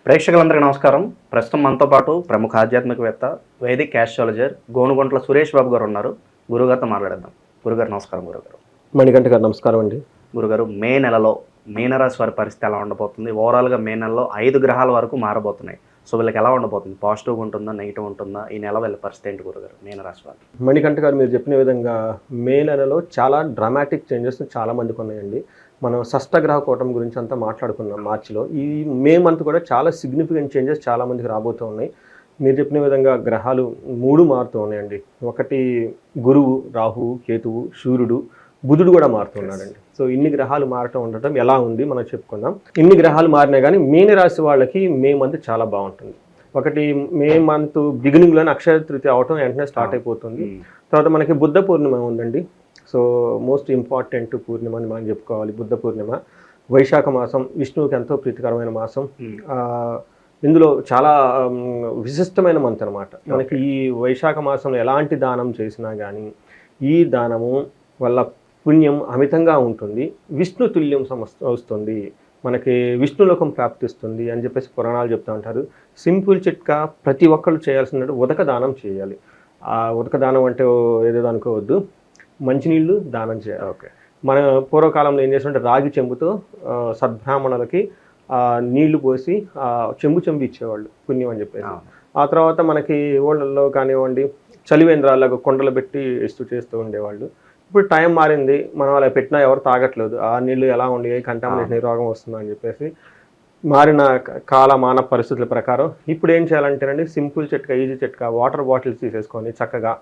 ప్రేక్షకులందరికీ నమస్కారం. ప్రస్తుతం మనతో పాటు ప్రముఖ ఆధ్యాత్మికవేత్త, వైదిక్ ఆస్ట్రాలజర్ గోనుగుంట్ల సురేష్ బాబు గారు ఉన్నారు. గురుగారితో మాట్లాడేద్దాం. గురుగారు నమస్కారం. గురుగారు మణికంఠ గారు నమస్కారం అండి. గురుగారు, మే నెలలో మీనరాశి వారి పరిస్థితి ఎలా ఉండబోతుంది? ఓవరాల్గా మే నెలలో 5 గ్రహాల వరకు మారబోతున్నాయి. సో వీళ్ళకి ఎలా ఉండబోతుంది? పాజిటివ్గా ఉంటుందా, నెగిటివ్ ఉంటుందా? ఈ నెల వీళ్ళ పరిస్థితి ఏంటి గురుగారు మీనరాశి వారు? మణికంఠ గారు మీరు చెప్పిన విధంగా మే నెలలో చాలా డ్రామాటిక్ చేంజెస్ చాలా మందికి ఉన్నాయండి. మనం షష్టగ్రహ కూటమి గురించి అంతా మాట్లాడుకున్నాం మార్చిలో. ఈ మే మంత్ కూడా చాలా సిగ్నిఫికెంట్ చేంజెస్ చాలా మందికి రాబోతూ ఉన్నాయి. మీరు చెప్పిన విధంగా గ్రహాలు 3 మారుతూ ఉన్నాయండి. ఒకటి గురువు, రాహువు, కేతువు, సూర్యుడు, బుధుడు కూడా మారుతున్నాడండి. సో ఇన్ని గ్రహాలు మారటం ఉండటం ఎలా ఉంది మనం చెప్పుకుందాం. ఇన్ని గ్రహాలు మారినా కానీ మీనరాశి వాళ్ళకి మే మంత్ చాలా బాగుంటుంది. ఒకటి మే మంత్ బిగినింగ్లోనే అక్షయ తృతీయ అవటం వెంటనే స్టార్ట్ అయిపోతుంది. తర్వాత మనకి బుద్ధ పూర్ణిమ ఉందండి. సో మోస్ట్ ఇంపార్టెంట్ పూర్ణిమ అని మనం చెప్పుకోవాలి. బుద్ధ పూర్ణిమ వైశాఖ మాసం, విష్ణువుకి ఎంతో ప్రీతికరమైన మాసం. ఇందులో చాలా విశిష్టమైన మంత్ అనమాట. మనకి ఈ వైశాఖ మాసంలో ఎలాంటి దానం చేసినా కానీ ఈ దానము వల్ల పుణ్యం అమితంగా ఉంటుంది, విష్ణు తుల్యం వస్తుంది, మనకి విష్ణులోకం ప్రాప్తిస్తుంది అని చెప్పేసి పురాణాలు చెప్తూ ఉంటారు. సింపుల్ చిట్కా, ప్రతి ఒక్కళ్ళు చేయాల్సినట్టు ఉదక దానం చేయాలి. ఆ ఉదక దానం అంటే ఏదేదో అనుకోవద్దు, మంచినీళ్ళు దానం చేయాలి. ఓకే, మన పూర్వకాలంలో ఏం చేస్తుంటే రాగి చెంబుతో సద్బ్రాహ్మణులకి నీళ్లు పోసి చెంబు ఇచ్చేవాళ్ళు పుణ్యం అని చెప్పేసి. ఆ తర్వాత మనకి ఊళ్ళల్లో కానివ్వండి చలివేంద్రాలకు కొండలు పెట్టి చేస్తూ ఉండేవాళ్ళు. ఇప్పుడు టైం మారింది, మనం అలా పెట్టినా ఎవరు తాగట్లేదు. ఆ నీళ్లు ఎలా ఉండి కంటామినేషన్ రోగం వస్తుందని అని చెప్పేసి మారిన కాలమాన పరిస్థితుల ప్రకారం ఇప్పుడు ఏం చేయాలంటేనండి, సింపుల్ చిట్కా, ఈజీ చిట్కా, వాటర్ బాటిల్స్ తీసేసుకొని చక్కగా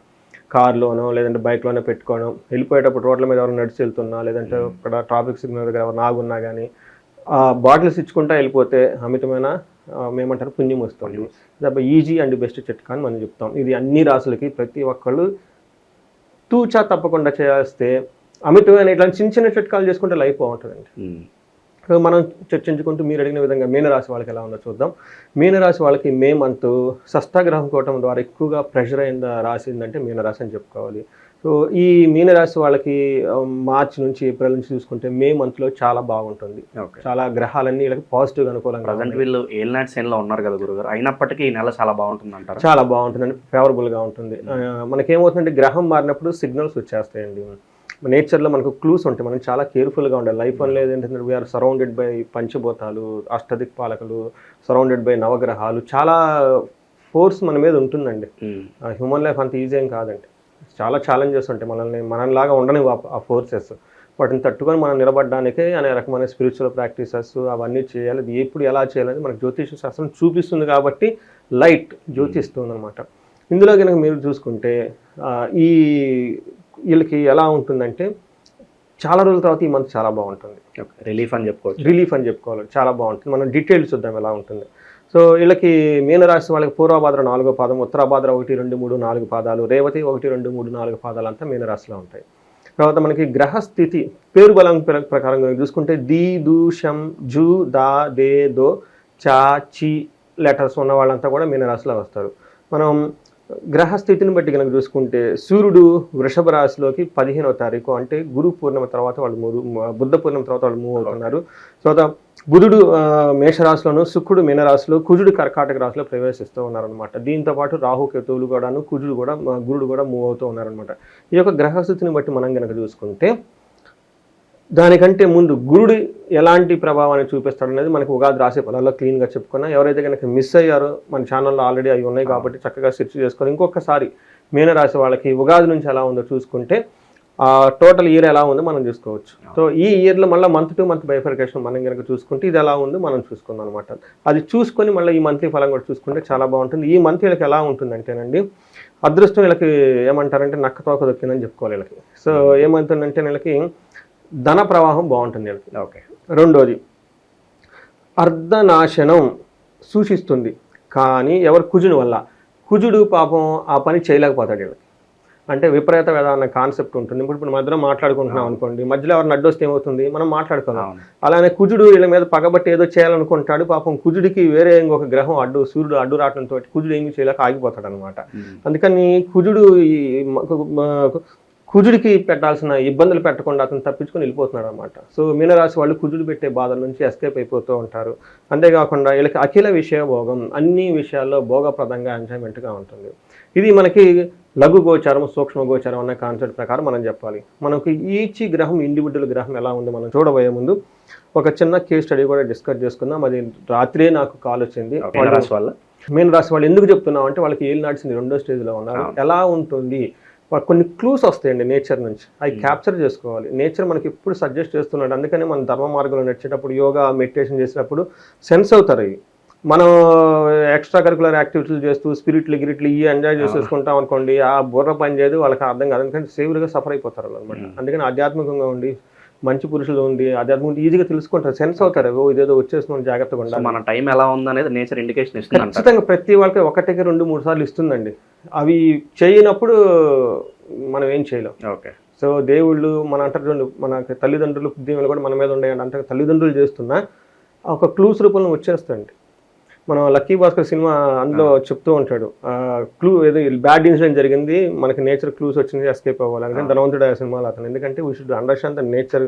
కార్లోనో లేదంటే బైక్లోనో పెట్టుకోవడం. వెళ్ళిపోయేటప్పుడు రోడ్ల మీద ఎవరు నడిచి వెళ్తున్నా లేదంటే ఇక్కడ ట్రాఫిక్ సిగ్నల్ దగ్గర ఎవరు నాగున్నా కానీ బాటిల్స్ ఇచ్చుకుంటా వెళ్ళిపోతే అమితమైన మేమంటారు పుణ్యం వస్తుంది. ఈజీ అండ్ బెస్ట్ చిట్కా అని మనం చెప్తాం. ఇది అన్ని రాసులకి ప్రతి ఒక్కళ్ళు తూచా తప్పకుండా చేస్తే అమితమైన ఇట్లా చిన్న చిన్న చిట్కాలు చేసుకుంటే లైఫ్ బాగుంటుందండి. మనం చర్చించుకుంటూ మీరు అడిగిన విధంగా మీనరాశి వాళ్ళకి ఎలా ఉందో చూద్దాం. మీనరాశి వాళ్ళకి మే మంత్ షష్టగ్రహం కూటం ద్వారా ఎక్కువగా ప్రెషర్ అయిన రాశి ఏంటంటే మీనరాశి అని చెప్పుకోవాలి. సో ఈ మీనరాశి వాళ్ళకి మార్చి నుంచి ఏప్రిల్ నుంచి చూసుకుంటే మే మంత్లో చాలా బాగుంటుంది. చాలా గ్రహాలన్నీ వీళ్ళకి పాజిటివ్గా అనుకూలంగా. వీళ్ళు ఏలినాటి శనిలో ఉన్నారు కదా గురుగారు, అయినప్పటికీ ఈ నెల చాలా బాగుంటుంది అంటారు. చాలా బాగుంటుందండి, ఫేవరబుల్గా ఉంటుంది. మనకేమవుతుందంటే గ్రహం మారినప్పుడు సిగ్నల్స్ వచ్చేస్తాయండి. నేచర్లో మనకు క్లూస్ ఉంటాయి, మనం చాలా కేర్ఫుల్గా ఉండాలి. లైఫ్ అని లేదంటే వీఆర్ సరౌండెడ్ బై పంచభూతాలు, అష్టదిక్పాలకులు, సరౌండెడ్ బై నవగ్రహాలు. చాలా ఫోర్స్ మన మీద ఉంటుందండి. హ్యూమన్ లైఫ్ అంత ఈజీ ఏం కాదండి. చాలా ఛాలెంజెస్ ఉంటాయి, మనలాగా ఉండని ఆ ఫోర్సెస్. వాటిని తట్టుకొని మనం నిలబడడానికే అనే రకమైన స్పిరిచువల్ ప్రాక్టీసెస్ అవన్నీ చేయాలి. అది ఎప్పుడు ఎలా చేయాలని మనకు జ్యోతిష శాస్త్రం చూపిస్తుంది కాబట్టి లైట్ జ్యోతిస్తుంది అనమాట. ఇందులో కనుక మీరు చూసుకుంటే ఈ వీళ్ళకి ఎలా ఉంటుందంటే చాలా రోజుల తర్వాత ఈ మంత్ చాలా బాగుంటుంది. రిలీఫ్ అని చెప్పుకోవాలి, చాలా బాగుంటుంది. మనం డీటెయిల్స్ చూద్దాం ఎలా ఉంటుంది. సో వీళ్ళకి మీనరాశి వాళ్ళకి పూర్వభాద్ర 4వ పాదం, ఉత్తరాభాద్ర 1, 2, 3, 4 పాదాలు, రేవతి 1, 2, 3, 4 పాదాలు అంతా మీనరాశిలో ఉంటాయి. తర్వాత మనకి గ్రహస్థితి పేరు బలం ప్రకారం చూసుకుంటే ది, దు, షం, జు, దా, దే, దో, చా, చి లెటర్స్ ఉన్న వాళ్ళంతా కూడా మీనరాశిలో వస్తారు. మనం గ్రహస్థితిని బట్టి కనుక చూసుకుంటే సూర్యుడు వృషభ రాశిలోకి 15వ తారీఖు అంటే గురు పూర్ణిమ తర్వాత వాళ్ళు బుద్ధ పూర్ణిమ తర్వాత వాళ్ళు మూవ్ అవుతున్నారు. తర్వాత బుధుడు మేషరాశిలోను, శుక్రుడు మీనరాశిలో, కుజుడు కర్కాటక రాశిలో ప్రవేశిస్తూ ఉన్నారనమాట. దీంతో పాటు రాహు కేతువులు కూడాను, గురుడు కూడా మూవ్ అవుతూ ఉన్నారనమాట. ఈ యొక్క గ్రహస్థితిని బట్టి మనం కనుక చూసుకుంటే దానికంటే ముందు గురుడు ఎలాంటి ప్రభావాన్ని చూపిస్తాడు అనేది మనకు ఉగాది రాశి ఫలాల్లో క్లీన్గా చెప్పుకున్నా. ఎవరైతే కనుక మిస్ అయ్యారో మన ఛానల్లో ఆల్రెడీ అవి ఉన్నాయి కాబట్టి చక్కగా సెర్చ్ చేసుకొని ఇంకొకసారి మీనరాశి వాళ్ళకి ఉగాది నుంచి ఎలా ఉందో చూసుకుంటే టోటల్ ఇయర్ ఎలా ఉందో మనం చూసుకోవచ్చు. సో ఈ ఇయర్లో మళ్ళీ మంత్ టు మంత్ బైఫర్కేషన్ మనం కనుక చూసుకుంటే ఇది ఎలా ఉందో మనం చూసుకుందాం అనమాట. అది చూసుకొని మళ్ళీ ఈ మంత్లీ ఫలం కూడా చూసుకుంటే చాలా బాగుంటుంది. ఈ మంత్ వీళ్ళకి ఎలా ఉంటుందంటేనండి, అదృష్టం వీళ్ళకి ఏమంటారంటే నక్క తోక దొక్కిందని చెప్పుకోవాలి వీళ్ళకి. సో ఏమవుతుందంటే వీళ్ళకి ధన ప్రవాహం బాగుంటుంది వీళ్ళకి. ఓకే, రెండోది అర్ధనాశనం సూచిస్తుంది. కానీ ఎవరు కుజుని వల్ల, కుజుడు పాపం ఆ పని చేయలేకపోతాడు వీళ్ళకి. అంటే విపరీత వేద అన్న కాన్సెప్ట్ ఉంటుంది. ఇప్పుడు మధ్యలో మాట్లాడుకుంటున్నాం అనుకోండి, మధ్యలో ఎవరు అడ్డొస్తే ఏమవుతుంది, మనం మాట్లాడుకుందాం. అలానే కుజుడు వీళ్ళ మీద పగబట్టి ఏదో చేయాలనుకుంటాడు. పాపం కుజుడికి వేరే ఇంకొక గ్రహం సూర్యుడు అడ్డు రావడంతో కుజుడు ఏమీ చేయలేక ఆగిపోతాడు అనమాట. అందుకని కుజుడికి పెట్టాల్సిన ఇబ్బందులు పెట్టకుండా అతను తప్పించుకొని వెళ్ళిపోతున్నాడు అనమాట. సో మీనరాశి వాళ్ళు కుజుడు పెట్టే బాధల నుంచి ఎస్కేప్ అయిపోతూ ఉంటారు. అంతేకాకుండా వీళ్ళకి అఖిల విషయ భోగం, అన్ని విషయాల్లో భోగప్రదంగా ఎంజాయ్మెంట్గా ఉంటుంది. ఇది మనకి లఘు గోచారం, సూక్ష్మ గోచారం అనే కాన్సెప్ట్ ప్రకారం మనం చెప్పాలి. మనకి ఈచ్ గ్రహం, ఇండివిజువల్ గ్రహం ఎలా ఉందో మనం చూడబోయే ముందు ఒక చిన్న కేస్ స్టడీ కూడా డిస్కస్ చేసుకుందాం. అది రాత్రే నాకు కాల్ వచ్చింది. మీనరాశి వాళ్ళు ఎందుకు చెప్తున్నాం అంటే వాళ్ళకి ఏళ్ళు నాటిసింది 2వ స్టేజ్లో ఉన్నారు. ఎలా ఉంటుంది, కొన్ని క్లూస్ వస్తాయండి నేచర్ నుంచి, అవి క్యాప్చర్ చేసుకోవాలి. నేచర్ మనకి ఎప్పుడు సజెస్ట్ చేస్తున్నాడు. అందుకని మనం ధర్మ మార్గంలో నడిచేటప్పుడు, యోగా మెడిటేషన్ చేసేటప్పుడు సెన్స్ అవుతారు. అవి మనం ఎక్స్ట్రా కరికులర్ యాక్టివిటీలు చేస్తూ స్పిరిట్లు గిరిట్లు ఇవి ఎంజాయ్ చేసేసుకుంటాం అనుకోండి, ఆ బుర్ర పని చేయదు, వాళ్ళకి అర్థం కాదు. ఎందుకంటే సేవులుగా సఫర్ అయిపోతారు అనమాట. అందుకని ఆధ్యాత్మికంగా ఉండి, మంచి పురుషులు ఉండి ఆధ్యాత్మిక ఈజీగా తెలుసుకుంటారు, సెన్స్ అవుతారు. ఇదేదో వచ్చేస్తున్నాం, జాగ్రత్తగా ఉండాలి. మన టైం ఎలా ఉందనేది నేచర్ ఇండికేషన్ ఇస్తుంది. ఖచ్చితంగా ప్రతి వాళ్ళకి 1కి 2-3 సార్లు ఇస్తుందండి. అవి చేయనప్పుడు మనం ఏం చేయలేం. ఓకే. సో దేవుళ్ళు మన అంటారు, మన తల్లిదండ్రులు దీవులు కూడా మన మీద ఉండేయండి అంటే తల్లిదండ్రులు చేస్తున్నా ఒక క్లూస్ రూపంలో వచ్చేస్తుంది. మనం లక్కీ భాస్కర్ సినిమా అందులో చెప్తూ ఉంటాడు, క్లూ ఏదో బ్యాడ్ ఇన్సిడెంట్ జరిగింది, మనకి నేచర్ క్లూస్ వచ్చింది, ఎస్కేప్ అవ్వాలి. అందుకని ధనవంతుడు ఆ సినిమాలో అతను, ఎందుకంటే we should understand the nature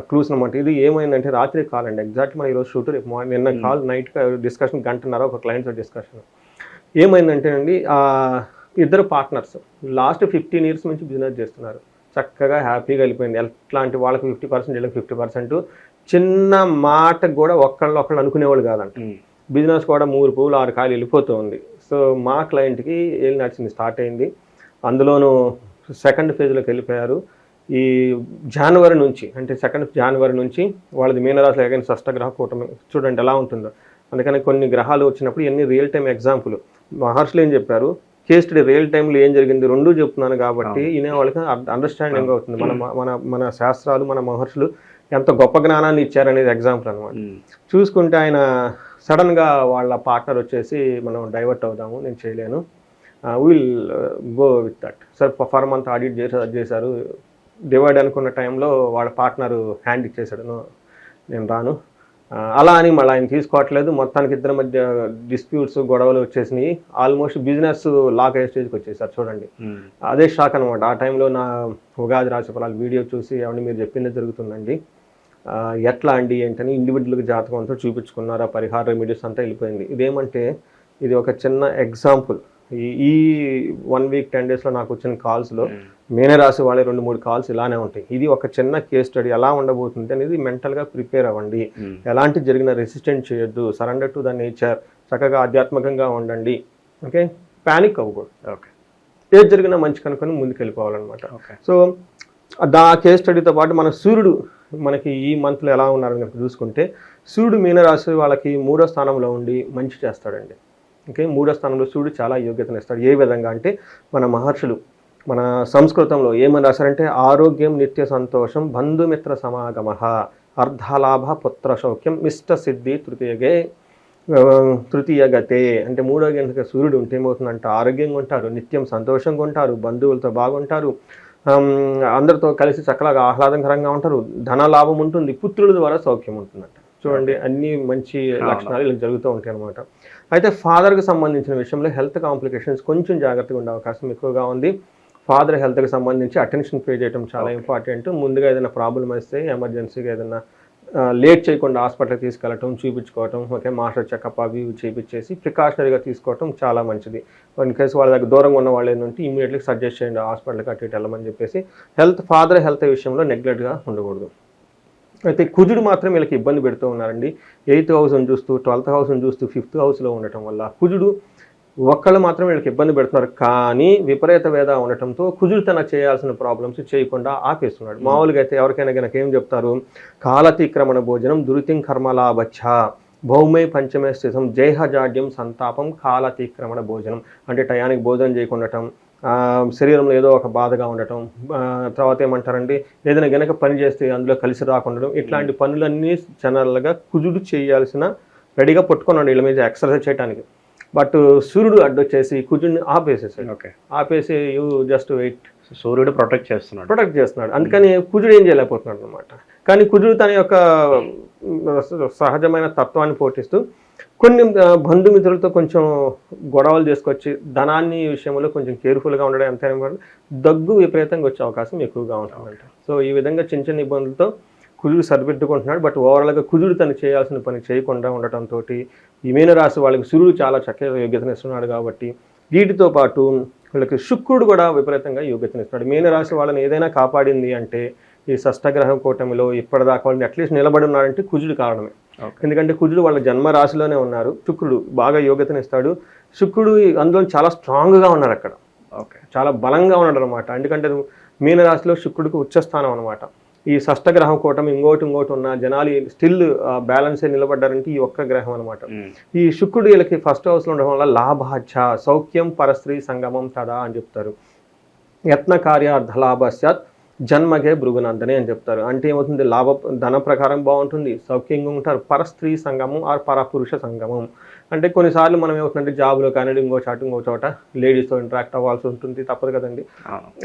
clues అనమాట. ఇది ఏమైందంటే రాత్రి కాల్ అండి, ఎగ్జాక్ట్ మన ఈరోజు షూట్, రేపు మార్నింగ్ నిన్న కాల్, నైట్ డిస్కషన్ 1.5 గంట ఒక క్లయింట్తో డిస్కషన్. ఏమైందంటే అండి, ఇద్దరు పార్ట్నర్స్ లాస్ట్ 15 years నుంచి బిజినెస్ చేస్తున్నారు, చక్కగా హ్యాపీగా వెళ్ళిపోయింది. ఎట్లాంటి వాళ్ళకి 50%, వీళ్ళకి 50%. చిన్న మాటకు కూడా ఒకళ్ళు అనుకునేవాళ్ళు కాదంట. బిజినెస్ కూడా 3 పువ్వులు 6 కాయలు వెళ్ళిపోతూ ఉంది. సో మా క్లయింట్కి ఏళ్ళు నడిచింది స్టార్ట్ అయింది. అందులోనూ 2nd phase-లోకి వెళ్ళిపోయారు. ఈ జనవరి నుంచి, అంటే 2nd January నుంచి వాళ్ళది మీనరాశి అగైన్ షష్టగ్రహ కూటమి. చూడండి ఎలా ఉంటుందో. అందుకని కొన్ని గ్రహాలు వచ్చినప్పుడు ఇవన్నీ రియల్ టైం ఎగ్జాంపుల్. మహర్షులు ఏం చెప్పారు, కేస్ స్టడీ రియల్ టైంలో ఏం జరిగింది 2 చెప్తున్నాను కాబట్టి వినే వాళ్ళకి అండర్స్టాండింగ్ అవుతుంది. మన శాస్త్రాలు, మన మహర్షులు ఎంత గొప్ప జ్ఞానాన్ని ఇచ్చారనేది ఎగ్జాంపుల్ అనమాట. చూసుకుంటే ఆయన సడన్గా వాళ్ళ పార్ట్నర్ వచ్చేసి మనం డైవర్ట్ అవుదాము, నేను చేయలేను, will go with that sir, for month audit చేశారు, డివైడ్ అనుకున్న టైంలో వాళ్ళ పార్ట్నర్ హ్యాండ్ ఇచ్చేసాడు, నేను రాను. అలా అని మళ్ళీ ఆయన తీసుకోవట్లేదు. మొత్తానికి ఇద్దరి మధ్య డిస్ప్యూట్స్, గొడవలు వచ్చేసినాయి. ఆల్మోస్ట్ బిజినెస్ లాక్ అయ్యే స్టేజ్కి వచ్చేసారు. చూడండి, అదే షాక్ అనమాట. ఆ టైంలో నా ఉగాది రాశి ఫలాలు వీడియో చూసి ఏమంటే మీరు చెప్పిందే జరుగుతుందండి, ఎట్లా అండి ఏంటని ఇండివిజువల్గా జాతకం అంతా చూపించుకున్నారు, ఆ పరిహార రెమెడీస్ అంతా వెళ్ళిపోయింది. ఇదేమంటే ఇది ఒక చిన్న ఎగ్జాంపుల్. ఈ 1 week 10 daysలో నాకు వచ్చిన కాల్స్లో మీనరాశి వాళ్ళే 2-3 కాల్స్ ఇలానే ఉంటాయి. ఇది ఒక చిన్న కేస్ స్టడీ. ఎలా ఉండబోతుంది అనేది మెంటల్గా ప్రిపేర్ అవ్వండి. ఎలాంటి జరిగిన రెసిస్టెంట్ చేయొద్దు, సరెండర్ టు ద నేచర్, చక్కగా ఆధ్యాత్మికంగా ఉండండి. ఓకే, ప్యానిక్ అవ్వకూడదు. ఓకే, ఏది జరిగినా మంచి కనుక్కొని ముందుకు వెళ్ళిపోవాలన్నమాట. సో ఆ కేస్ స్టడీతో పాటు మన సూర్యుడు మనకి ఈ మంత్లో ఎలా ఉన్నారని కనుక చూసుకుంటే, సూర్యుడు మీనరాశి వాళ్ళకి 3వ స్థానంలో ఉండి మంచి చేస్తాడండి. ఓకే, 3వ స్థానంలో సూర్యుడు చాలా యోగ్యతను ఇస్తాడు. ఏ విధంగా అంటే మన మహర్షులు మన సంస్కృతంలో ఏమని రాశారంటే, ఆరోగ్యం నిత్య సంతోషం బంధుమిత్ర సమాగమ అర్ధలాభ పుత్ర సౌఖ్యం ఇష్ట సిద్ధి తృతీయగతే. అంటే 3వ గంటకి సూర్యుడు ఉంటే ఏమవుతుందంటే ఆరోగ్యంగా ఉంటారు, నిత్యం సంతోషంగా ఉంటారు, బంధువులతో బాగుంటారు, అందరితో కలిసి చక్కగా ఆహ్లాదకరంగా ఉంటారు, ధన లాభం ఉంటుంది, పుత్రుల ద్వారా సౌఖ్యం ఉంటుందంట. చూడండి, అన్ని మంచి లక్షణాలు ఇలా జరుగుతూ ఉంటాయి అనమాట. అయితే ఫాదర్కి సంబంధించిన విషయంలో హెల్త్ కాంప్లికేషన్స్ కొంచెం జాగ్రత్తగా ఉండే అవకాశం ఎక్కువగా ఉంది. ఫాదర్ హెల్త్కి సంబంధించి అటెన్షన్ పే చేయడం చాలా ఇంపార్టెంట్. ముందుగా ఏదైనా ప్రాబ్లం వస్తే ఎమర్జెన్సీగా ఏదైనా లేట్ చేయకుండా హాస్పిటల్కి తీసుకెళ్ళటం, చూపించుకోవటం, ఓకే, మాస్టర్ చెకప్ అవి చేయించేసి ప్రికాషనరీగా తీసుకోవటం చాలా మంచిది. ఇన్ కేసు వాళ్ళ దగ్గర దూరంగా ఉన్న వాళ్ళు ఏంటంటే ఇమీడియట్లీ సజెస్ట్ చేయండి హాస్పిటల్కి అటు ఇటు వెళ్ళమని చెప్పేసి. ఫాదర్ హెల్త్ విషయంలో నెగ్లెక్ట్గా ఉండకూడదు. అయితే కుజుడు మాత్రం వీళ్ళకి ఇబ్బంది పెడుతూ ఉన్నారండి. 8th హౌస్ని చూస్తూ 12th హౌస్ని చూస్తూ 5th హౌస్లో ఉండటం వల్ల కుజుడు ఒక్కళ్ళు మాత్రం వీళ్ళకి ఇబ్బంది పెడుతున్నారు. కానీ విపరీత వేద ఉండటంతో కుజుడు తన చేయాల్సిన ప్రాబ్లమ్స్ చేయకుండా ఆపేస్తున్నాడు. మామూలుగా అయితే ఎవరికైనా కనుక ఏం చెప్తారు, కాలతిక్రమణ భోజనం దురితిం కర్మలాభచ్చ భౌమే పంచమే స్థితం జైహజాడ్యం సంతాపం కాలతిక్రమణ భోజనం. అంటే టయానికి భోజనం చేయకుండటం, శరీరంలో ఏదో ఒక బాధగా ఉండటం, తర్వాత ఏమంటారండి ఏదైనా గనక పని చేస్తే అందులో కలిసి రాకుండడం, ఇట్లాంటి పనులన్నీ జనరల్గా కుజుడు చేయాల్సిన రెడీగా పట్టుకున్నాడు వీళ్ళ మీద ఎక్సర్సైజ్ చేయడానికి. బట్ సూర్యుడు అడ్డొచ్చేసి కుజుడిని ఆపేసేసాడు. ఓకే, ఆపేసి యూ జస్ట్ వెయిట్. సూర్యుడు ప్రొటెక్ట్ చేస్తున్నాడు. అందుకని కుజుడు ఏం చేయలేకపోతున్నాడు అనమాట. కానీ కుజుడు తన యొక్క సహజమైన తత్వాన్ని పోటిస్తూ కొన్ని బంధుమిత్రులతో కొంచెం గొడవలు చేసుకొచ్చి ధనాన్ని విషయంలో కొంచెం కేర్ఫుల్గా ఉండడం ఎంతైనా కూడా దగ్గు విపరీతంగా వచ్చే అవకాశం ఎక్కువగా ఉంటుందంట. సో ఈ విధంగా చిన్న చిన్న ఇబ్బందులతో కుజుడు సరిపెట్టుకుంటున్నాడు. బట్ ఓవరాల్గా కుజుడు తను చేయాల్సిన పని చేయకుండా ఉండటంతో ఈ మీనరాశి వాళ్ళకి సూర్యుడు చాలా చక్కగా యోగ్యతనిస్తున్నాడు కాబట్టి వీటితో పాటు వీళ్ళకి శుక్రుడు కూడా విపరీతంగా యోగ్యతనిస్తున్నాడు. మీనరాశి వాళ్ళని ఏదైనా కాపాడింది అంటే ఈ షష్టగ్రహం కూటమిలో ఇప్పటిదాకా వాళ్ళని అట్లీస్ట్ నిలబడి ఉన్నాడంటే కుజుడు కారణమే. ఎందుకంటే కుజుడు వాళ్ళ జన్మ రాశిలోనే ఉన్నారు. శుక్రుడు బాగా యోగ్యతనిస్తాడు. శుక్రుడు అందులో చాలా స్ట్రాంగ్గా ఉన్నారు అక్కడ, చాలా బలంగా ఉన్నాడు అనమాట. ఎందుకంటే మీనరాశిలో శుక్రుడికి ఉచ్చస్థానం అనమాట. ఈ షష్టగ్రహం కూటమి ఇంకోటి ఉన్న జనాలు స్టిల్ బ్యాలెన్సే నిలబడ్డారంటే ఈ ఒక్క గ్రహం అనమాట. ఈ శుక్రుడు వీళ్ళకి ఫస్ట్ హౌస్లో ఉండడం వల్ల లాభాచ సౌఖ్యం పరస్త్రీ సంగమం తదా అని చెప్తారు. యత్న కార్యార్థ లాభస్యాత్ జన్మగే భృగునందనే అని చెప్తారు. అంటే ఏమవుతుంది, ధన ప్రకారం బాగుంటుంది, సౌఖ్యంగా ఉంటారు. పరస్త్రీ సంగమం ఆర్ పరపురుష సంగమం అంటే కొన్నిసార్లు మనం ఏమవుతుందంటే జాబ్లో కానీ ఇంకో చోట లేడీస్తో ఇంటరాక్ట్ అవ్వాల్సి ఉంటుంది, తప్పదు కదండి.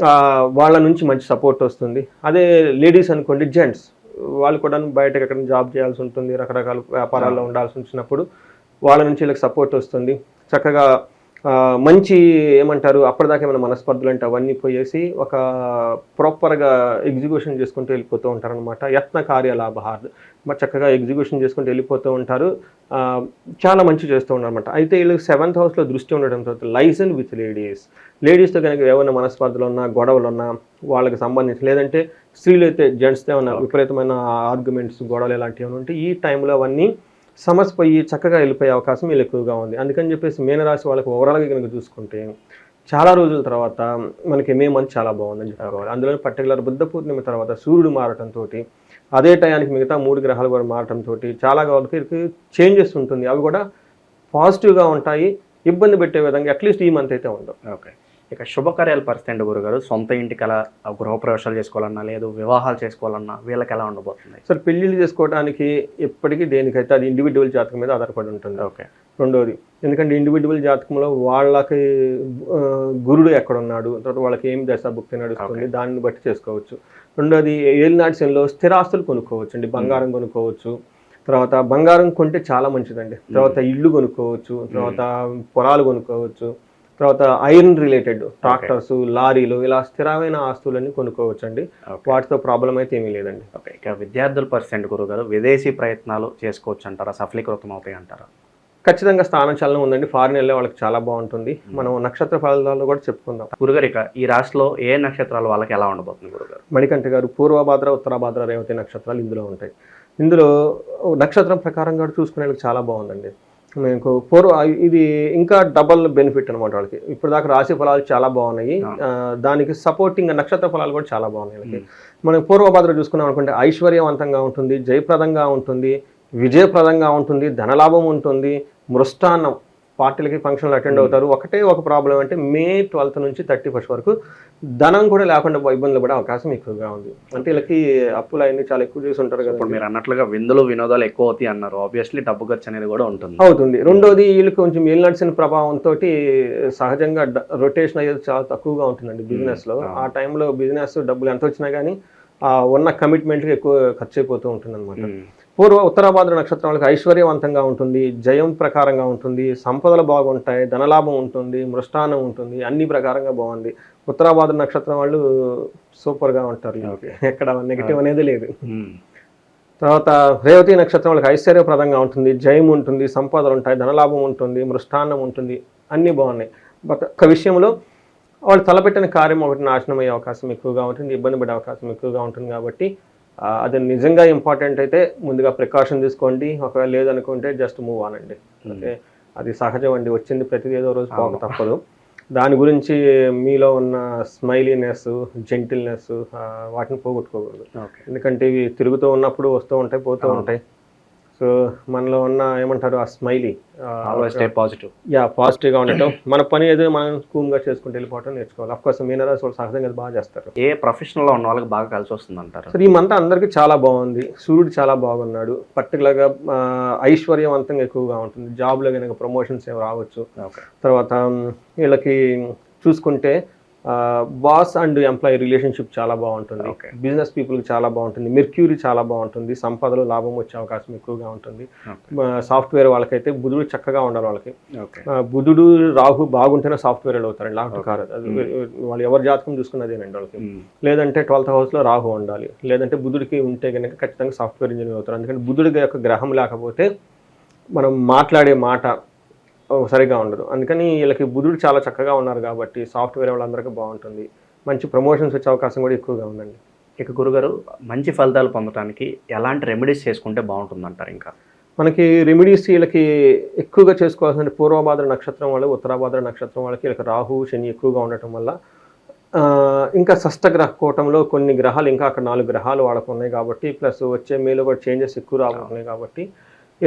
వాళ్ళ నుంచి మంచి సపోర్ట్ వస్తుంది. అదే లేడీస్ అనుకోండి, జెంట్స్ వాళ్ళు కూడా బయటకు ఎక్కడ జాబ్ చేయాల్సి ఉంటుంది, రకరకాల వ్యాపారాల్లో ఉండాల్సి వచ్చినప్పుడు వాళ్ళ నుంచి వీళ్ళకి సపోర్ట్ వస్తుంది. చక్కగా మంచి ఏమంటారు అప్పటిదాకా ఏమైనా మనస్పర్ధలు అంటే అవన్నీ పోయేసి ఒక ప్రాపర్గా ఎగ్జిక్యూషన్ చేసుకుంటూ వెళ్ళిపోతూ ఉంటారు అనమాట. యత్న కార్యలాభార్థ్ మరి చక్కగా ఎగ్జిక్యూషన్ చేసుకుంటూ వెళ్ళిపోతూ ఉంటారు. చాలా మంచి చేస్తూ ఉన్నారు అనమాట. అయితే వీళ్ళకి 7th హౌస్లో దృష్టి ఉండడంతో లైజన్ విత్ లేడీస్తో కనుక ఏమైనా మనస్పర్ధలు ఉన్నా గొడవలు ఉన్నా వాళ్ళకి సంబంధించి, లేదంటే స్త్రీలు అయితే జెంట్స్తో ఏమైనా విపరీతమైన ఆర్గ్యుమెంట్స్ గొడవలు ఇలాంటివి ఏమైనా ఉంటే ఈ టైంలో అవన్నీ సమస్యపోయి చక్కగా వెళ్ళిపోయే అవకాశం వీళ్ళు ఎక్కువగా ఉంది. అందుకని చెప్పేసి మీనరాశి వాళ్ళకి ఓవరాల్గా కనుక చూసుకుంటే చాలా రోజుల తర్వాత మనకి మే మంత్ చాలా బాగుందని చెప్పుకోవాలి. అందులో పర్టికులర్ బుద్ధ పూర్ణిమ తర్వాత సూర్యుడు మారటంతో అదే టయానికి మిగతా 3 గ్రహాలు కూడా మారటంతో చాలా వాళ్ళకి చేంజెస్ ఉంటుంది. అవి కూడా పాజిటివ్గా ఉంటాయి, ఇబ్బంది పెట్టే విధంగా అట్లీస్ట్ ఈ మంత్ అయితే ఉండవు. ఓకే, ఇక శుభకార్యాల పరిస్థితి అండి గురుగారు. సొంత ఇంటికి అలా గృహప్రవేశాలు చేసుకోవాలన్నా లేదు వివాహాలు చేసుకోవాలన్నా వీళ్ళకి ఎలా ఉండబోతుంది? సార్ పెళ్ళిళ్ళు చేసుకోవడానికి ఎప్పటికీ దేనికైతే అది ఇండివిజువల్ జాతకం మీద ఆధారపడి ఉంటుంది. ఓకే, రెండోది ఎందుకంటే ఇండివిజువల్ జాతకంలో వాళ్ళకి గురుడు ఎక్కడున్నాడు, తర్వాత వాళ్ళకి ఏం దశాభుక్తి నడుస్తుంది దాన్ని బట్టి చేసుకోవచ్చు. రెండోది ఏలినాటి శనిలో స్థిరాస్తులు కొనుక్కోవచ్చు అండి, బంగారం కొనుక్కోవచ్చు. తర్వాత బంగారం కొంటే చాలా మంచిదండి. తర్వాత ఇళ్ళు కొనుక్కోవచ్చు, తర్వాత పొలాలు కొనుక్కోవచ్చు, తర్వాత ఐరన్ రిలేటెడ్ ట్రాక్టర్స్ లారీలు ఇలా స్థిరమైన ఆస్తులన్నీ కొనుక్కోవచ్చు అండి. వాటితో ప్రాబ్లం అయితే ఏమీ లేదండి. ఓకే, ఇక విద్యార్థుల పరిస్థితి గురుగారు, విదేశీ ప్రయత్నాలు చేసుకోవచ్చు అంటారా, సఫలీకృతం అవుతాయి అంటారా? ఖచ్చితంగా స్థానం చలనం ఉందండి. ఫారిన్ వెళ్ళే వాళ్ళకి చాలా బాగుంటుంది. మనం నక్షత్ర ఫలాల్లో కూడా చెప్పుకుందాం. గురుగారు ఇక ఈ రాశిలో ఏ నక్షత్రాల వాళ్ళకి ఎలా ఉండబోతుంది గురుగారు? మణికంఠ గారు పూర్వభాద్ర ఉత్తరాభాద్ర రేవతి నక్షత్రాలు ఇందులో ఉంటాయి. ఇందులో నక్షత్రం ప్రకారం కూడా చూసుకునే చాలా బాగుందండి. మీకు ఇది ఇంకా డబల్ బెనిఫిట్ అనమాట వాళ్ళకి. ఇప్పుడు దాకా రాశి ఫలాలు చాలా బాగున్నాయి, దానికి సపోర్టింగ్ నక్షత్ర ఫలాలు కూడా చాలా బాగున్నాయి వాళ్ళకి. మనం పూర్వభాద్ర చూసుకున్నాం అనుకుంటే ఐశ్వర్యవంతంగా ఉంటుంది, జయప్రదంగా ఉంటుంది, విజయప్రదంగా ఉంటుంది, ధనలాభం ఉంటుంది, మృష్టాన్నం పార్టీలకి ఫంక్షన్లు అటెండ్ అవుతారు. ఒకటే ఒక ప్రాబ్లం అంటే మే 12th నుంచి 31st వరకు ధనం కూడా లేకుండా ఇబ్బందులు పడే అవకాశం ఎక్కువగా ఉంది. అంటే వీళ్ళకి అప్పులు అవన్నీ చాలా ఎక్కువ చేసి ఉంటారు కదా. ఇప్పుడు మీరు అన్నట్లుగా విందులు వినోదాలు ఎక్కువ అవుతాయి అన్నారు, ఆబ్వియస్లీ డబ్బు ఖర్చు అనేది కూడా అవుతుంది. రెండోది వీళ్ళకి కొంచెం ఏలినడిసిన ప్రభావంతో సహజంగా రొటేషన్ అయ్యేది చాలా తక్కువగా ఉంటుందండి బిజినెస్ లో. ఆ టైంలో బిజినెస్ డబ్బులు ఎంత వచ్చినా కానీ ఉన్న కమిట్మెంట్కి ఎక్కువ ఖర్చు అయిపోతూ ఉంటుంది అనమాట. ఉత్తరాభాద్ర నక్షత్రం వాళ్ళకి ఐశ్వర్యవంతంగా ఉంటుంది, జయం ప్రకారంగా ఉంటుంది, సంపదలు బాగుంటాయి, ధనలాభం ఉంటుంది, మృష్టాన్నం ఉంటుంది, అన్ని ప్రకారంగా బాగుంది. ఉత్తరాభాద్ర నక్షత్రం వాళ్ళు సూపర్గా ఉంటారు, ఎక్కడ నెగిటివ్ అనేది లేదు. తర్వాత రేవతి నక్షత్రం వాళ్ళకి ఐశ్వర్యప్రదంగా ఉంటుంది, జయం ఉంటుంది, సంపదలు ఉంటాయి, ధనలాభం ఉంటుంది, మృష్టాన్నం ఉంటుంది, అన్నీ బాగున్నాయి. బట్ ఒక విషయంలో వాళ్ళు తలపెట్టిన కార్యం ఒకటి నాశనం అయ్యే అవకాశం ఎక్కువగా ఉంటుంది, ఇబ్బంది పడే అవకాశం ఎక్కువగా ఉంటుంది. కాబట్టి అది నిజంగా ఇంపార్టెంట్ అయితే ముందుగా ప్రికాషన్ తీసుకోండి. ఒకవేళ లేదనుకుంటే జస్ట్ మూవ్ ఆనండి. ఓకే, అది సహజం అండి, వచ్చింది ప్రతిదీ ఏదో రోజు పోక తప్పదు. దాని గురించి మీలో ఉన్న స్మైలీనెస్, జెంటిల్నెస్ వాటిని పోగొట్టుకోకూడదు. ఎందుకంటే ఇవి తిరుగుతూ ఉన్నప్పుడు వస్తూ ఉంటాయి, పోతూ ఉంటాయి. సో మనలో ఉన్న ఏమంటారు ఆ స్మైలీ, పాజిటివ్గా ఉండటం, మన పని ఏదో మనం కూమ్గా చేసుకుంటూ వెళ్ళిపోవటం నేర్చుకోవాలి. అఫ్కోర్స్ మీనరాశి వాళ్ళు సహజంగా బాగా చేస్తారు. ఏ ప్రొఫెషన్లో ఉన్న వాళ్ళకి బాగా కలిసి వస్తుంది అంటారు? సో ఈ మంత్ అందరికీ చాలా బాగుంది. సూర్యుడు చాలా బాగున్నాడు. పర్టికులర్గా ఐశ్వర్యవంతంగా ఎక్కువగా ఉంటుంది. జాబ్లో కనుక ప్రమోషన్స్ ఏమి రావచ్చు. తర్వాత వీళ్ళకి చూసుకుంటే బాస్ అండ్ ఎంప్లాయీ రిలేషన్షిప్ చాలా బాగుంటుంది. Okay. బిజినెస్ పీపుల్కి చాలా బాగుంటుంది. మెర్క్యూరీ చాలా బాగుంటుంది. సంపదలో లాభం వచ్చే అవకాశం ఎక్కువగా ఉంటుంది. సాఫ్ట్వేర్ వాళ్ళకైతే బుధుడు చక్కగా ఉండాలి వాళ్ళకి. బుధుడు రాహు బాగుంటేనే సాఫ్ట్వేర్ అవుతారండి, లాంటి కారు వాళ్ళు ఎవరి జాతకం చూసుకున్నదేనండి వాళ్ళకి. లేదంటే 12th హౌస్లో రాహు ఉండాలి, లేదంటే బుధుడికి ఉంటే కనుక ఖచ్చితంగా సాఫ్ట్వేర్ ఇంజనీర్ అవుతారు. ఎందుకంటే బుధుడి యొక్క గ్రహం లేకపోతే మనం మాట్లాడే మాట సరిగా ఉండదు. అందుకని వీళ్ళకి బుధుడు చాలా చక్కగా ఉన్నారు కాబట్టి సాఫ్ట్వేర్ వాళ్ళందరికీ బాగుంటుంది. మంచి ప్రమోషన్స్ వచ్చే అవకాశం కూడా ఎక్కువగా ఉందండి. ఇక గురుగారు, మంచి ఫలితాలు పొందడానికి ఎలాంటి రెమెడీస్ చేసుకుంటే బాగుంటుంది అంటారు? ఇంకా మనకి రెమెడీస్ వీళ్ళకి ఎక్కువగా చేసుకోవాల్సిన పూర్వభాద్ర నక్షత్రం వాళ్ళు, ఉత్తరాభాద్ర నక్షత్రం వాళ్ళకి వీళ్ళకి రాహు శని ఎక్కువగా ఉండటం వల్ల ఇంకా షష్టగ్రహ కూటంలో కొన్ని గ్రహాలు, ఇంకా అక్కడ 4 గ్రహాలు వాళ్ళకు ఉన్నాయి కాబట్టి, ప్లస్ వచ్చే మేలో కూడా చేంజెస్ ఎక్కువ రాబోతున్నాయి కాబట్టి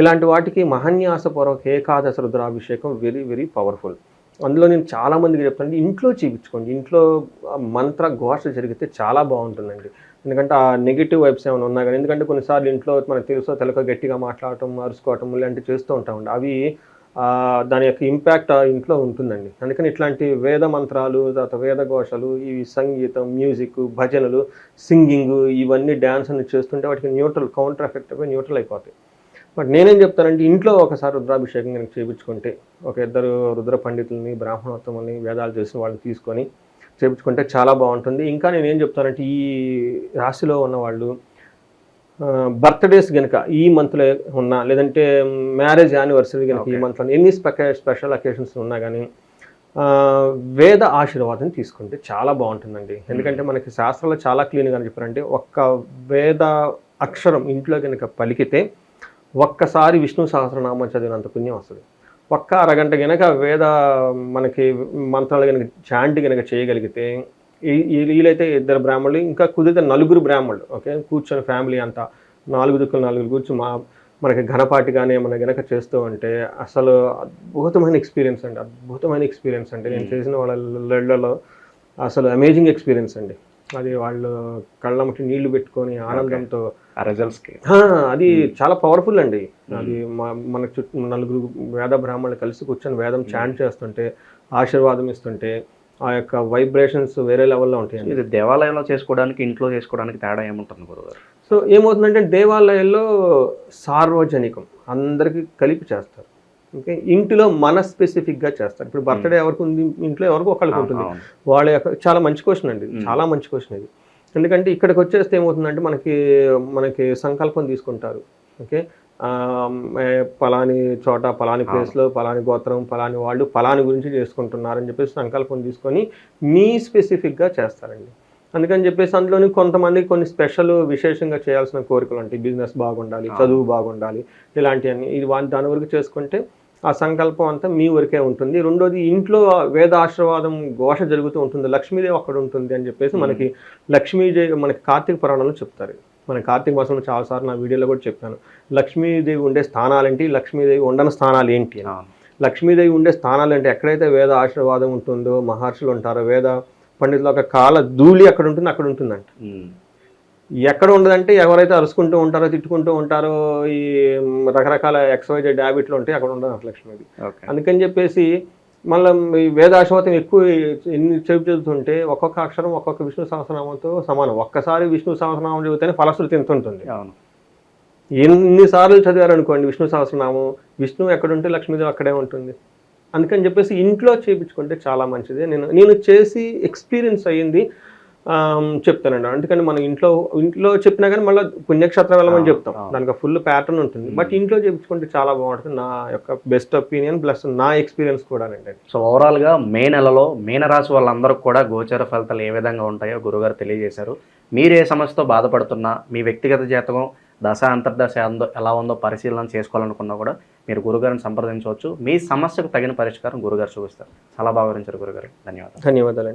ఇలాంటి వాటికి మహాన్యాసపూర్వక ఏకాదశ రుద్రాభిషేకం వెరీ వెరీ పవర్ఫుల్. అందులో నేను చాలామందికి చెప్తాను, ఇంట్లో చేయించుకోండి. ఇంట్లో మంత్ర ఘోష జరిగితే చాలా బాగుంటుందండి. ఎందుకంటే ఆ నెగిటివ్ వైబ్స్ ఏమైనా ఉన్నా కానీ, ఎందుకంటే కొన్నిసార్లు ఇంట్లో మనకు తెలుసో తెలక గట్టిగా మాట్లాడటం, అరుచుకోవటం ఇలాంటివి చేస్తూ ఉంటామండి. అవి దాని యొక్క ఇంపాక్ట్ ఆ ఇంట్లో ఉంటుందండి. అందుకని ఇట్లాంటి వేద మంత్రాలు, తర్వాత వేద ఘోషలు, ఈ సంగీతం, మ్యూజిక్, భజనలు, సింగింగ్, ఇవన్నీ డ్యాన్స్ అని చేస్తుంటే వాటికి న్యూట్రల్, కౌంటర్ ఎఫెక్ట్ అయిపోయి న్యూట్రల్ అయిపోతాయి. బట్ నేనేం చెప్తానంటే, ఇంట్లో ఒకసారి రుద్రాభిషేకం కనుక చేయించుకుంటే, ఒక 2 రుద్ర పండితుల్ని, బ్రాహ్మణోత్తముల్ని, వేదాలు చేసిన వాళ్ళని తీసుకొని చేయించుకుంటే చాలా బాగుంటుంది. ఇంకా నేనేం చెప్తానంటే, ఈ రాశిలో ఉన్న వాళ్ళు బర్త్డేస్ కనుక ఈ మంత్లో ఉన్నా, లేదంటే మ్యారేజ్ యానివర్సరీ కనుక ఈ మంత్లో ఎన్ని స్పెషల్ అకేషన్స్ ఉన్నా కానీ వేద ఆశీర్వాదం తీసుకుంటే చాలా బాగుంటుందండి. ఎందుకంటే మనకి శాస్త్రాలు చాలా క్లీన్గా చెప్పారంటే, ఒక్క వేద అక్షరం ఇంట్లో కనుక పలికితే ఒక్కసారి విష్ణు సహస్రనామం చదివినంత పుణ్యం వస్తుంది. ఒక్క అరగంట కనుక వేద మనకి మంత్రాలు కనుక చాంటి కనుక చేయగలిగితే, వీలైతే 2 బ్రాహ్మణులు, ఇంకా కుదిరితే 4 బ్రాహ్మణులు, ఓకే, కూర్చొని ఫ్యామిలీ అంతా 4 దిక్కులు 4 కూర్చొని మనకి ఘనపాటి కానీ ఏమైనా కనుక చేస్తూ ఉంటే అసలు అద్భుతమైన ఎక్స్పీరియన్స్ అండి. అద్భుతమైన ఎక్స్పీరియన్స్ అండి. నేను చేసిన వాళ్ళలో అసలు అమేజింగ్ ఎక్స్పీరియన్స్ అండి. అది వాళ్ళు కళ్ళమ్మటి నీళ్లు పెట్టుకొని ఆనందంతో రిజల్ట్స్కి అది చాలా పవర్ఫుల్ అండి. అది మన చుట్టూ 4 వేద బ్రాహ్మణులు కలిసి కూర్చొని వేదం చాంట్ చేస్తుంటే, ఆశీర్వాదం ఇస్తుంటే ఆ యొక్క వైబ్రేషన్స్ వేరే లెవెల్లో ఉంటాయండి. ఇది దేవాలయంలో చేసుకోవడానికి, ఇంట్లో చేసుకోవడానికి తేడా ఏముంటుంది గురుగారు? సో ఏమవుతుందంటే, దేవాలయాల్లో సార్వజనికం అందరికీ కలిపి చేస్తారు. ఓకే, ఇంటిలో మన స్పెసిఫిక్గా చేస్తారు. ఇప్పుడు బర్త్డే ఎవరికి ఉంది, ఇంట్లో ఎవరికి ఒకళ్ళకి ఉంటుంది. వాళ్ళ యొక్క చాలా మంచి క్వశ్చన్ అండి, చాలా మంచి క్వశ్చన్ ఇది. ఎందుకంటే ఇక్కడికి వచ్చేస్తే ఏమవుతుందంటే, మనకి సంకల్పం తీసుకుంటారు. ఓకే, పలాని చోట, పలాని ప్లేస్లో, పలాని గోత్రం, పలాని వాళ్ళు, పలాని గురించి చేసుకుంటున్నారని చెప్పేసి సంకల్పం తీసుకొని మీ స్పెసిఫిక్గా చేస్తారండి. అందుకని చెప్పేసి అందులోని కొంతమంది కొన్ని స్పెషల్ విశేషంగా చేయాల్సిన కోరికలు ఉంటాయి. బిజినెస్ బాగుండాలి, చదువు బాగుండాలి, ఇలాంటివన్నీ. ఇది దాని వరకు చేసుకుంటే ఆ సంకల్పం అంతా మీ వరకే ఉంటుంది. రెండోది, ఇంట్లో వేద ఆశీర్వాదం ఘోష జరుగుతూ ఉంటుంది, లక్ష్మీదేవి అక్కడ ఉంటుంది అని చెప్పేసి మనకి లక్ష్మీదేవి మనకి కార్తీక పురాణంలో చెప్తారు. మన కార్తీక మాసంలో చాలాసార్లు నా వీడియోలో కూడా చెప్పాను, లక్ష్మీదేవి ఉండే స్థానాలు ఏంటి, లక్ష్మీదేవి ఉండని స్థానాలు ఏంటి. లక్ష్మీదేవి ఉండే స్థానాలు అంటే ఎక్కడైతే వేద ఆశీర్వాదం ఉంటుందో, మహర్షులు ఉంటారో, వేద పండితుల యొక్క కాల ధూళి అక్కడ ఉంటుంది, అక్కడ ఉంటుందంట. ఎక్కడ ఉండదంటే, ఎవరైతే అరుచుకుంటూ ఉంటారో, తిట్టుకుంటూ ఉంటారో, ఈ రకరకాల XYZ హ్యాబిట్లు ఉంటాయి, అక్కడ ఉండదు లక్ష్మీదేవి. అందుకని చెప్పేసి మళ్ళీ ఈ వేదాశ్వాతం ఎక్కువ ఎన్ని చదువుతుంటే ఒక్కొక్క అక్షరం ఒక్కొక్క విష్ణు సహస్రనామంతో సమానం. ఒక్కసారి విష్ణు సహస్రనామం చదివితేనే ఫలశ్రుతి ఎంత ఉంటుంది. ఎన్నిసార్లు చదివారనుకోండి విష్ణు సహస్రనామం, విష్ణువు ఎక్కడుంటే లక్ష్మీదేవి అక్కడే ఉంటుంది. అందుకని చెప్పేసి ఇంట్లో చేయించుకుంటే చాలా మంచిది. నేను చేసి ఎక్స్పీరియన్స్ అయ్యింది చెప్తానండి. అందుకని మనం ఇంట్లో చెప్పినా కానీ మళ్ళీ పుణ్యక్షేత్రం వెళ్ళమని చెప్తాం, దానికి ఫుల్ ప్యాటర్న్ ఉంటుంది. బట్ ఇంట్లో చేయించుకుంటే చాలా బాగుంటుంది, నా యొక్క బెస్ట్ ఒపీనియన్ ప్లస్ నా ఎక్స్పీరియన్స్ కూడా అండి. సో ఓవరాల్గా మే నెలలో మీనరాశి వాళ్ళందరూ కూడా గోచర ఫలితాలు ఏ విధంగా ఉంటాయో గురుగారు తెలియజేశారు. మీరు ఏ సమస్యతో బాధపడుతున్నా, మీ వ్యక్తిగత జాతకం దశ అంతర్దశ ఎలా ఉందో పరిశీలన చేసుకోవాలనుకున్నా కూడా మీరు గురుగారిని సంప్రదించవచ్చు. మీ సమస్యకు తగిన పరిష్కారం గురుగారు చూపిస్తారు. చాలా బాగా వివరించారు గురుగారు. ధన్యవాదాలు. ధన్యవాదాలండి.